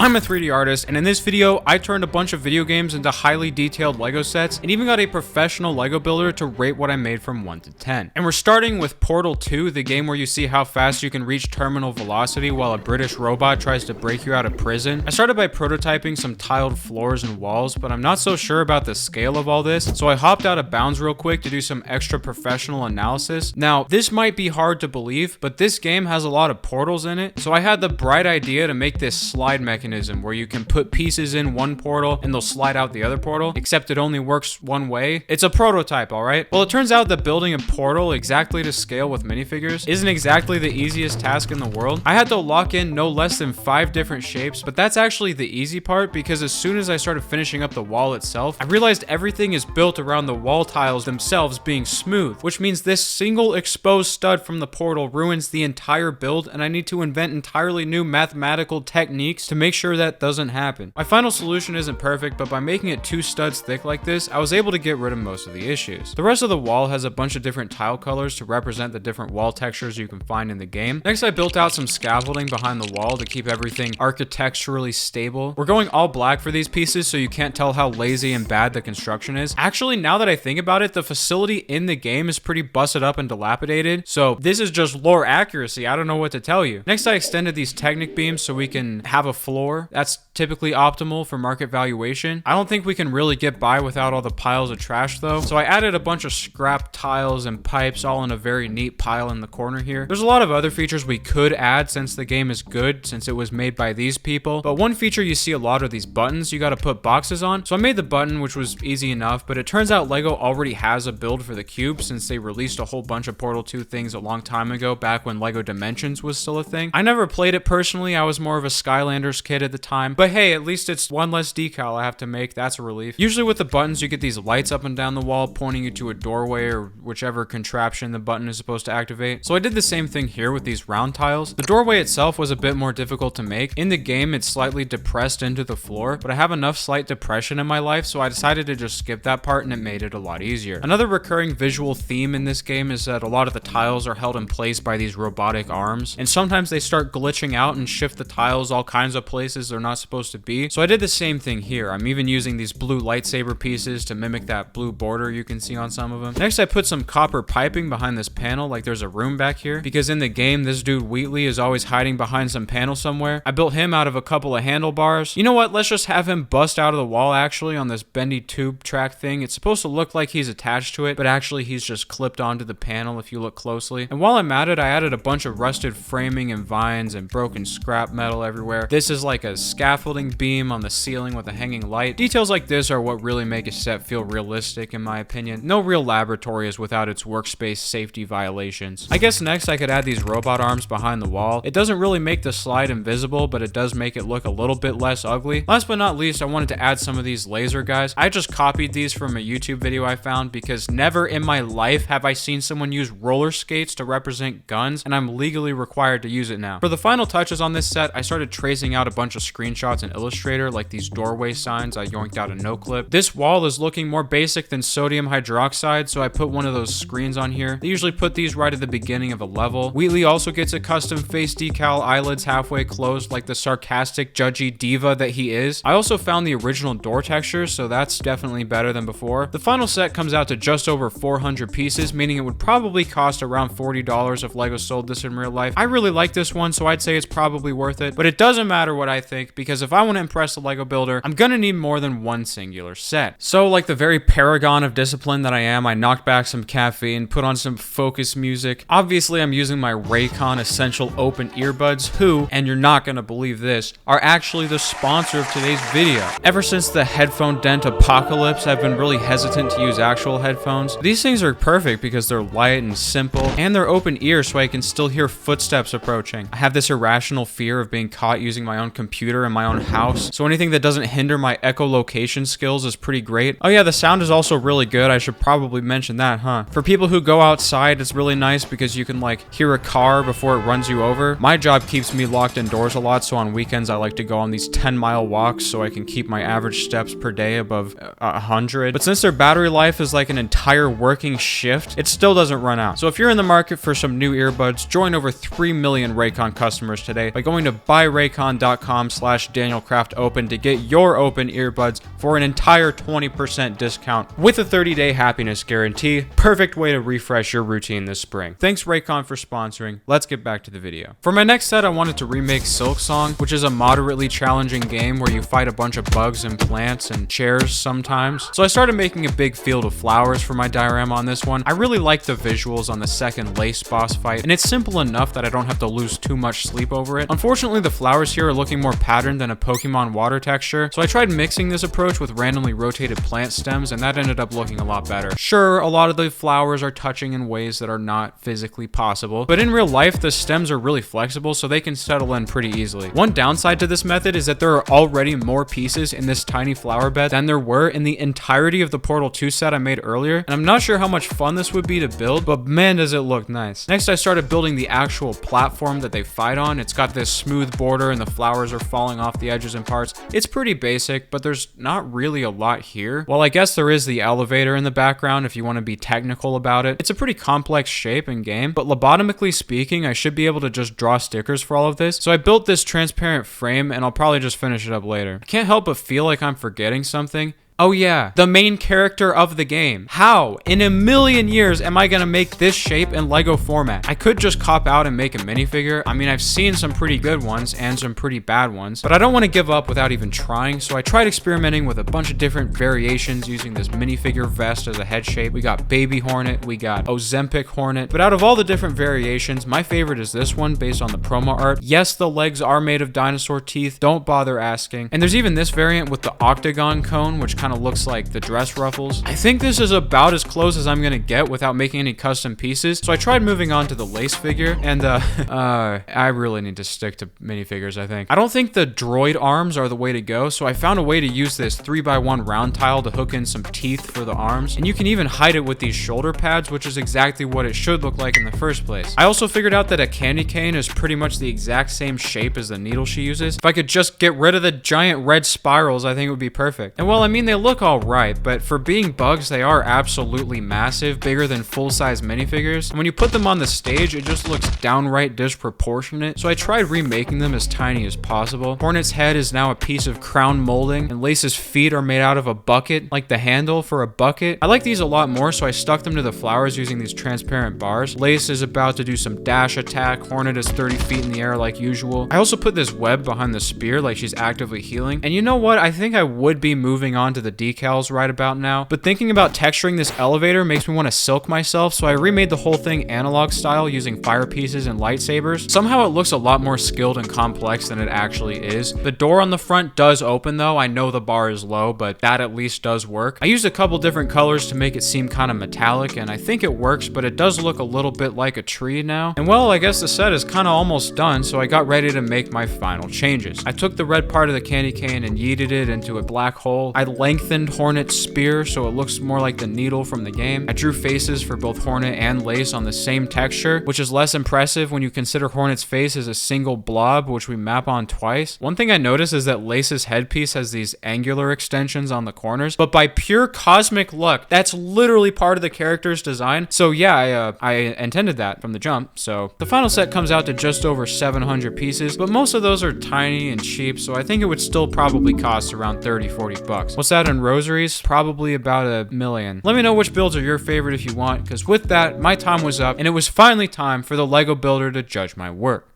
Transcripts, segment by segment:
I'm a 3D artist, and in this video, I turned a bunch of video games into highly detailed LEGO sets, and even got a professional LEGO builder to rate what I made from 1 to 10. And we're starting with Portal 2, the game where you see how fast you can reach terminal velocity while a British robot tries to break you out of prison. I started by prototyping some tiled floors and walls, but I'm not so sure about the scale of all this, so I hopped out of bounds real quick to do some extra professional analysis. Now, this might be hard to believe, but this game has a lot of portals in it, so I had the bright idea to make this slide mechanism where you can put pieces in one portal and they'll slide out the other portal, except it only works one way. It's a prototype, alright? Well, it turns out that building a portal exactly to scale with minifigures isn't exactly the easiest task in the world. I had to lock in no less than 5 different shapes, but that's actually the easy part because as soon as I started finishing up the wall itself, I realized everything is built around the wall tiles themselves being smooth, which means this single exposed stud from the portal ruins the entire build, and I need to invent entirely new mathematical techniques to make sure that doesn't happen. My final solution isn't perfect, but by making it 2 studs thick like this, I was able to get rid of most of the issues. The rest of the wall has a bunch of different tile colors to represent the different wall textures you can find in the game. Next, I built out some scaffolding behind the wall to keep everything architecturally stable. We're going all black for these pieces so you can't tell how lazy and bad the construction is. Actually, now that I think about it, the facility in the game is pretty busted up and dilapidated, so this is just lore accuracy. I don't know what to tell you. Next, I extended these Technic beams so we can have a floor. That's typically optimal for market valuation. I don't think we can really get by without all the piles of trash though, so I added a bunch of scrap tiles and pipes all in a very neat pile in the corner here. There's a lot of other features we could add since the game is good, since it was made by these people, but one feature you see a lot are these buttons you gotta put boxes on. So I made the button, which was easy enough, but it turns out LEGO already has a build for the cube since they released a whole bunch of Portal 2 things a long time ago, back when LEGO Dimensions was still a thing. I never played it personally, I was more of a Skylanders kid at the time, but hey, at least it's one less decal I have to make. That's a relief. Usually with the buttons, you get these lights up and down the wall pointing you to a doorway or whichever contraption the button is supposed to activate. So I did the same thing here with these round tiles. The doorway itself was a bit more difficult to make. In the game, it's slightly depressed into the floor, but I have enough slight depression in my life, so I decided to just skip that part and it made it a lot easier. Another recurring visual theme in this game is that a lot of the tiles are held in place by these robotic arms, and sometimes they start glitching out and shift the tiles all kinds of places they're not supposed to be. So I did the same thing here. I'm even using these blue lightsaber pieces to mimic that blue border you can see on some of them. Next, I put some copper piping behind this panel like there's a room back here, because in the game, this dude Wheatley is always hiding behind some panel somewhere. I built him out of a couple of handlebars. You know what? Let's just have him bust out of the wall actually on this bendy tube track thing. It's supposed to look like he's attached to it, but actually he's just clipped onto the panel if you look closely. And while I'm at it, I added a bunch of rusted framing and vines and broken scrap metal everywhere. This is like a scaffolding beam on the ceiling with a hanging light. Details like this are what really make a set feel realistic in my opinion. No real laboratory is without its workspace safety violations. I guess next I could add these robot arms behind the wall. It doesn't really make the slide invisible, but it does make it look a little bit less ugly. Last but not least, I wanted to add some of these laser guys. I just copied these from a YouTube video I found because never in my life have I seen someone use roller skates to represent guns, and I'm legally required to use it now. For the final touches on this set, I started tracing out a bunch of screenshots in Illustrator, like these doorway signs I yoinked out a no-clip. This wall is looking more basic than sodium hydroxide, so I put one of those screens on here. They usually put these right at the beginning of a level. Wheatley also gets a custom face decal, eyelids halfway closed like the sarcastic, judgy diva that he is. I also found the original door texture, so that's definitely better than before. The final set comes out to just over 400 pieces, meaning it would probably cost around $40 if LEGO sold this in real life. I really like this one, so I'd say it's probably worth it, but it doesn't matter what I think, because if I want to impress the LEGO builder, I'm gonna need more than one singular set. So like the very paragon of discipline that I am, I knocked back some caffeine, put on some focus music. Obviously, I'm using my Raycon Essential Open earbuds, who, and you're not gonna believe this, are actually the sponsor of today's video. Ever since the headphone dent apocalypse, I've been really hesitant to use actual headphones. These things are perfect because they're light and simple, and they're open ear so I can still hear footsteps approaching. I have this irrational fear of being caught using my own computer in my own house, so anything that doesn't hinder my echolocation skills is pretty great. Oh yeah, the sound is also really good. I should probably mention that, huh? For people who go outside, it's really nice because you can like hear a car before it runs you over. My job keeps me locked indoors a lot, so on weekends I like to go on these 10-mile walks so I can keep my average steps per day above 100. But since their battery life is like an entire working shift, it still doesn't run out. So if you're in the market for some new earbuds, join over 3 million Raycon customers today by going to buyraycon.com patreon.com/DanielKrafft to get your open earbuds for an entire 20% discount with a 30-day happiness guarantee. Perfect way to refresh your routine this spring. Thanks Raycon for sponsoring. Let's get back to the video. For my next set, I wanted to remake Silksong, which is a moderately challenging game where you fight a bunch of bugs and plants and chairs sometimes. So I started making a big field of flowers for my diorama on this one. I really like the visuals on the second lace boss fight, and it's simple enough that I don't have to lose too much sleep over it. Unfortunately, the flowers here are looking more patterned than a Pokemon water texture, so I tried mixing this approach with randomly rotated plant stems, and that ended up looking a lot better. Sure, a lot of the flowers are touching in ways that are not physically possible, but in real life, the stems are really flexible, so they can settle in pretty easily. One downside to this method is that there are already more pieces in this tiny flower bed than there were in the entirety of the Portal 2 set I made earlier, and I'm not sure how much fun this would be to build, but man does it look nice. Next, I started building the actual platform that they fight on. It's got this smooth border and the flowers are falling off the edges in parts. It's pretty basic, but there's not really a lot here. Well, I guess there is the elevator in the background if you want to be technical about it. It's a pretty complex shape and game, but lobotomically speaking, I should be able to just draw stickers for all of this. So I built this transparent frame, and I'll probably just finish it up later. I can't help but feel like I'm forgetting something. Oh yeah, the main character of the game. How in a million years am I gonna make this shape in Lego format? I could just cop out and make a minifigure. I mean, I've seen some pretty good ones and some pretty bad ones, but I don't want to give up without even trying, so I tried experimenting with a bunch of different variations using this minifigure vest as a head shape. We got Baby Hornet, we got Ozempic Hornet, but out of all the different variations, my favorite is this one based on the promo art. Yes, the legs are made of dinosaur teeth, don't bother asking. And there's even this variant with the octagon cone, which kind of looks like the dress ruffles. I think this is about as close as I'm gonna get without making any custom pieces, so I tried moving on to the lace figure, and I really need to stick to minifigures, I think. I don't think the droid arms are the way to go, so I found a way to use this 3x1 round tile to hook in some teeth for the arms, and you can even hide it with these shoulder pads, which is exactly what it should look like in the first place. I also figured out that a candy cane is pretty much the exact same shape as the needle she uses. If I could just get rid of the giant red spirals, I think it would be perfect. And well, I mean, they look all right, but for being bugs, they are absolutely massive, bigger than full-size minifigures. And when you put them on the stage, it just looks downright disproportionate. So I tried remaking them as tiny as possible. Hornet's head is now a piece of crown molding, and Lace's feet are made out of a bucket, like the handle for a bucket. I like these a lot more, so I stuck them to the flowers using these transparent bars. Lace is about to do some dash attack. Hornet is 30 feet in the air like usual. I also put this web behind the spear like she's actively healing. And you know what? I think I would be moving on to the decals right about now, but thinking about texturing this elevator makes me want to silk myself, so I remade the whole thing analog style using fire pieces and lightsabers. Somehow it looks a lot more skilled and complex than it actually is. The door on the front does open though. I know the bar is low, but that at least does work. I used a couple different colors to make it seem kind of metallic, and I think it works, but it does look a little bit like a tree now. And well, I guess the set is kind of almost done, so I got ready to make my final changes. I took the red part of the candy cane and yeeted it into a black hole. I lengthened Hornet's spear so it looks more like the needle from the game. I drew faces for both Hornet and Lace on the same texture, which is less impressive when you consider Hornet's face as a single blob, which we map on twice. One thing I noticed is that Lace's headpiece has these angular extensions on the corners, but by pure cosmic luck, that's literally part of the character's design. So yeah, I intended that from the jump. So the final set comes out to just over 700 pieces, but most of those are tiny and cheap, so I think it would still probably cost around 30-40 bucks. What's that in rosaries? Probably about $1 million. Let me know which builds are your favorite if you want, because with that, my time was up, and it was finally time for the Lego builder to judge my work.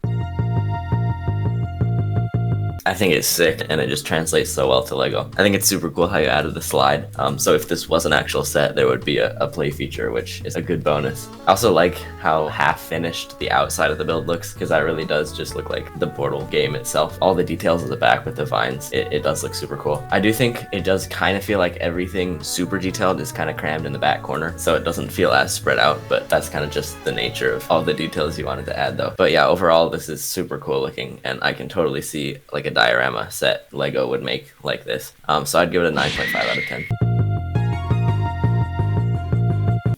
I think it's sick, and it just translates so well to Lego. I think it's super cool how you added the slide. So if this was an actual set, there would be a play feature, which is a good bonus. I also like how half finished the outside of the build looks, because that really does just look like the Portal game itself. All the details of the back with the vines, it does look super cool. I do think it does kind of feel like everything super detailed is kind of crammed in the back corner, so it doesn't feel as spread out, but that's kind of just the nature of all the details you wanted to add though. But yeah, overall this is super cool looking, and I can totally see like a diorama set Lego would make like this. So I'd give it a 9.5 out of 10.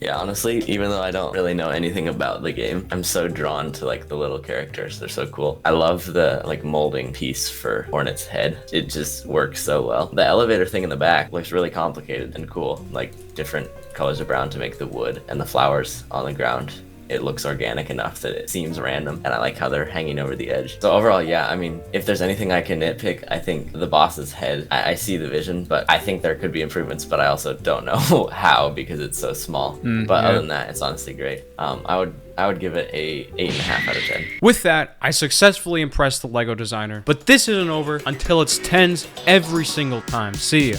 Yeah, honestly, even though I don't really know anything about the game, I'm so drawn to like the little characters. They're so cool. I love the like molding piece for Hornet's head. It just works so well. The elevator thing in the back looks really complicated and cool, like different colors of brown to make the wood, and the flowers on the ground it looks organic enough that it seems random, and I like how they're hanging over the edge. So overall, yeah, I mean, if there's anything I can nitpick, I think the boss's head, I see the vision, but I think there could be improvements, but I also don't know how because it's so small. But other than that, it's honestly great. I would give it a 8.5 out of 10. With that, I successfully impressed the Lego designer, but this isn't over until it's 10s every single time. See ya.